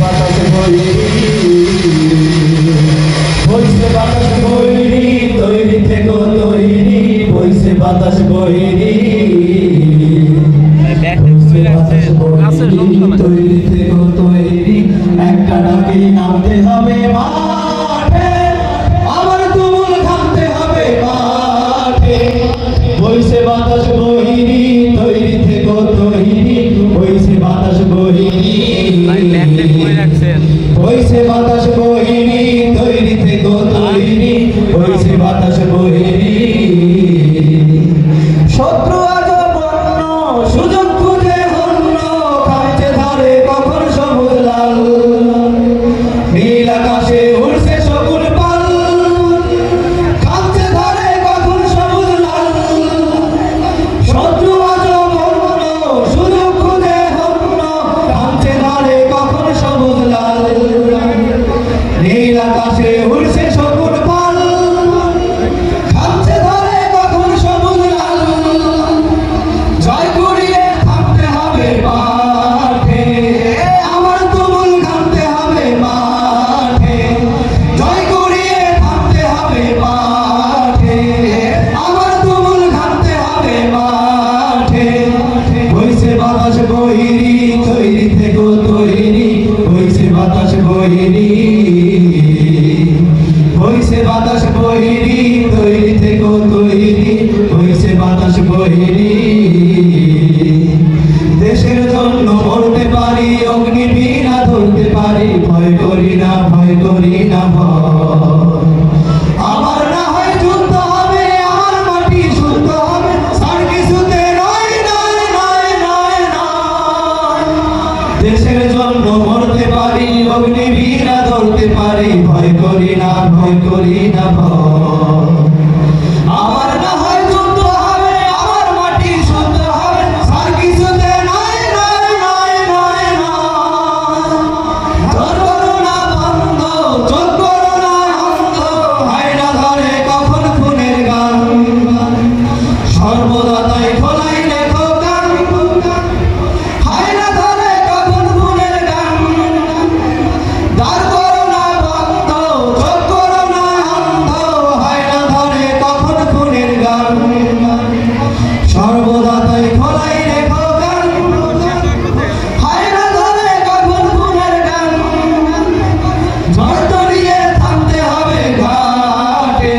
বাতাস বৈরি বইছে বাতাস বৈরি তৈরি থেকো তৈরি বইছে বাতাস বৈরি তৈরি থেকো তৈরি একটা ডাকে নামতে হবে মাঠে আবার তুমুল থামতে হবে মাঠে বইছে বাতাস বৈরি তৈরি থেকো তৈরি বইছে বাতাস বৈরি বইছে বাতাস বৈরি তৈরি থেকো তৈরি বইছে বাতাস বৈরি শত্রু আজ বন্য সুযোগ খুঁজে হন্য কাঁচে ধরে কখন সবুজ লাল নীল আকাশে উড়ছে সবুজ পাল কাঁচে ধরে কখন সবুজ লাল শত্রু আজ বন্য সুযোগ খুঁজে হন্য কাঁচে ধরে কখন সবুজ লাল নীল আকাশে উড়ছে সবুজ পাল কাঁচে ধরে কখন সবুজ লাল জয় করিয়ে থামতে হবে মাঠে আমার তুমুল ঘামতে হবে মাঠে জয় করিয়ে থামতে হবে মাঠে আমার তুমুল ঘামতে হবে মাঠে বইছে বাতাস বৈরি তৈরি থেকো তৈরি বইছে বাতাস বৈরি বইছে বাতাস বৈরি তৈরি থেকো তৈরি বইছে বাতাস বৈরি দেশের জন্য মরতে পারি অগ্নি বীণা ধরতে পারি ভয় করি না ভয় করি না ভয় আমার না হয় যুদ্ধ হবে আমার মাটি শুদ্ধ হবে সার কিছুতে নয় নয় নয় নয় নয় দেশের জন্য মরতে পারি অগ্নি বীণা ধরতে পারি ভয় করি না ভয় করি না ভয় আমার না হয় যুদ্ধ হবে আমার মাটি শুদ্ধ হবে সার কিছুতে নয় নয় নয় নয় নয় চোখ করো না বন্ধ চোখ করো না অন্ধ হয় না ধরে কখন খুনের গান সর্বদা তাই খোলাই রেখো গান হয় না ধরে কখন খুনের গান দাঁড় করো না বন্ধ চোখ করো না অন্ধ হয় না ধরে কখন খুনের গান সর্বদা তাই খোলাই রেখো গান হয় না ধরে কখন খুনের গান ঝড় তরিয়ে থামতে হবে ঘাটে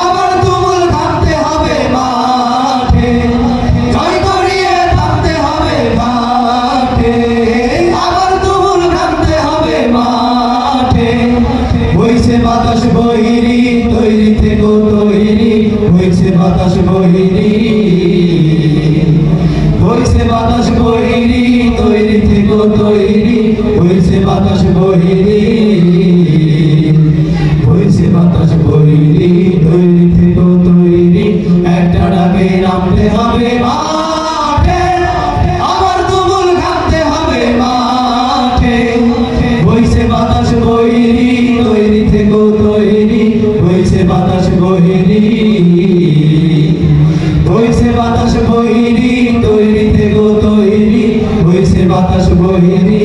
আবার তুমুল থামতে হবে মাঠে জয় করিয়ে থামতে হবে ঘাটে আবার তুমুল থামতে হবে মাঠে বইছে বাতাস বৈরি তৈরি থেকো তৈরি বইছে বাতাস বৈরি বইছে বাতাস বৈরি তৈরি থেকো তৈরি বইছে বাতাস বৈরি বইছে বাতাস বৈরি তৈরি থেকো তৈরি একটা ডাকে নামতে হবে মাঠে আবার তুমুল ঘামতে হবে মাঠে বইছে বাতাস বৈরি তৈরি থেকো তৈরি বইছে বাতাস বৈরি বইছে বাতাস বৈরি তৈরি থেকো তৈরি বইছে বাতাস বৈরি